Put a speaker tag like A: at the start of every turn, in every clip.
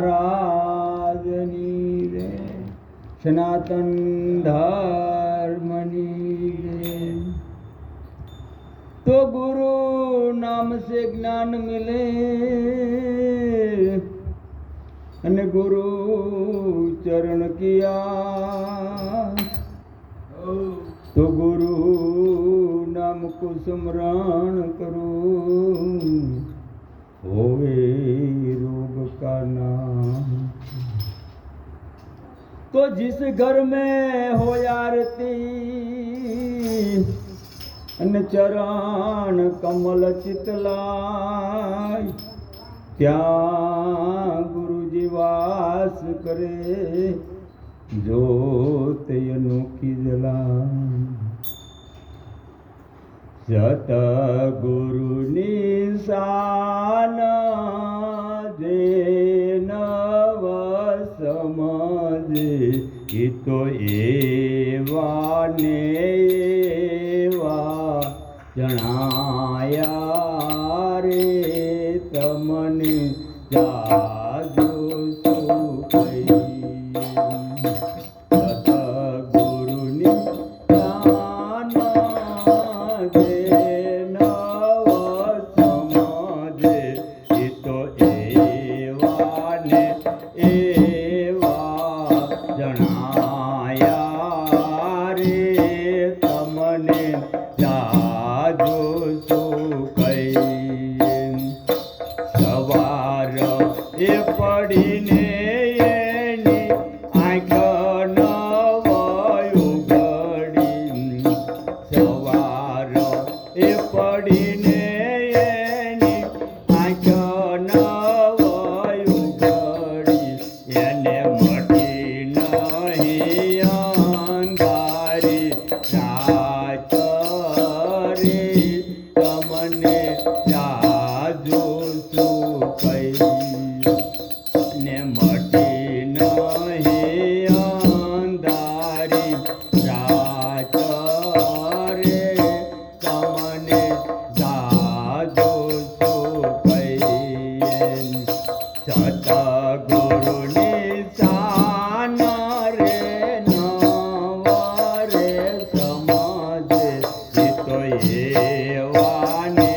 A: રાજની રે સનાતન ધર્મની રે। तो गुरु नाम से ज्ञान मिले अने गुरु चरण किया तो गुरु नाम को स्मरण करो होवे रोग का नाम। तो जिस घर में हो आरती अने चरण कमल चितलाय ત્યાં ગુરુજી વાસ કરે જોત અનોખી જલા। સતગુરુની શાન જે નવ સમજે એ તો એવા ને એવા જણાયા રે તમને જાજો સુખઈ। સતગુરુની શાન જે નવ સમજે એ તો એવા ને એવા જણાયા રે તમને જાજો સુખઈ। સવાર એ પડીને એની આંખ નવ ઉઘડી। સવાર એ પડીને એની આંખ નવ ઉઘડી। એને મટી નહીં અંધારી રાત રે તમને જાજો ને મટી નહીં અંધારી રાત રે તમને જાજો સુખઈ। સતગુરુની શાન રે નવ રે સમજે એ તો એવા ને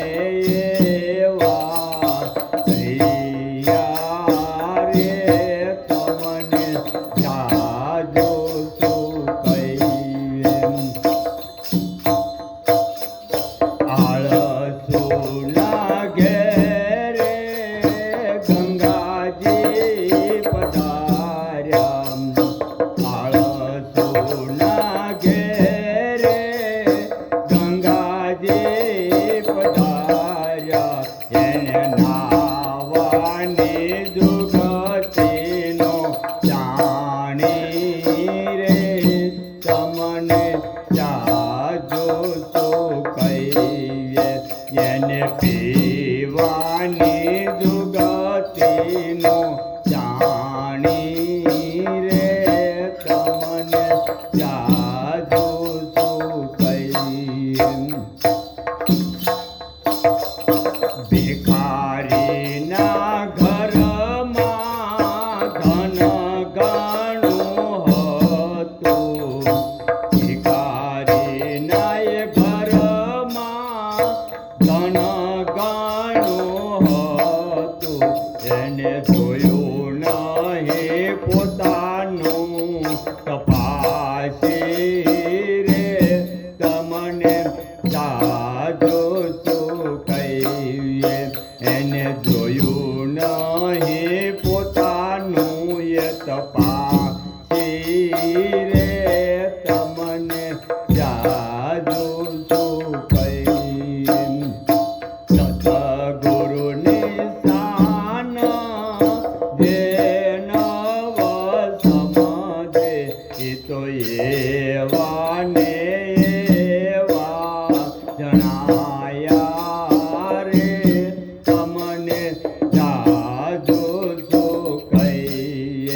A: એવા થયા રે તમને જાજો સુખઈ। આળસુના ઘેરે ગંગાજી પધાર્યા। આળસુના ઘેરે ગંગાજી પધાર્યા। એને નાવાની દુર્ગતિનો જાણી રે તમને જાજો સુખઈ। એને પીવાની દુર્ગતિનો જાણી રે તમને જાજો સુખઈ। ભિખારીના ઘરમાં ધન ઘણું હતું। ભિખારીના એ ઘરમાં ધન ઘણું હતું। એને જોયું નહીં પોતાનું તપાસી રે તમને જાજો સુખઈ। એને જોયું નહીં પોતાનું એ તપાસી રે તમને જાજો સુખઈ। સતગુરુની શાન જે નવ સમજે એ તો એવા ને એવા જણાયા રે તમને જાજો સુખઈ।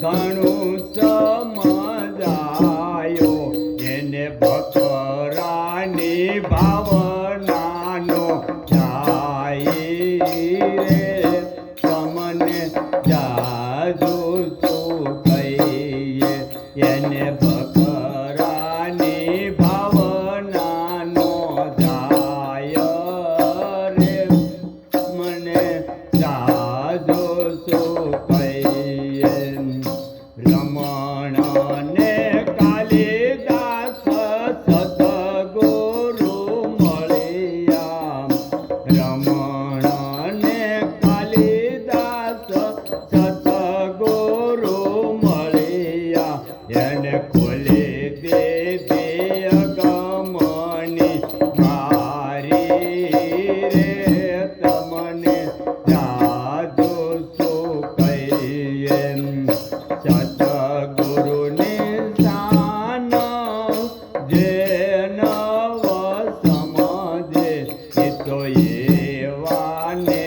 B: ઘણું સમજાયો એને બકરાની ભાવનાનો જાય રે તમને જાજુ શું કહીએ એને બકરાની ભાવનાનો જાય રે મને જાજુ શું કહીએ રમણને કાલિદાસ સદગુરુ મળ્યા રમણને કાલિદાસ સદગુરુ મળ્યા એને ખોલી દેવી અગમની મારી રે તમને જાજુ શું કહીએ સતગુરુને શાન જે નવ સમજે એ તો એવા ને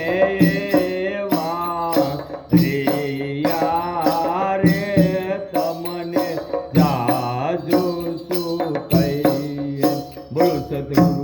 B: એવા રિયા રે તમને જાજુ શું કહીએ બોલો સતગુરુ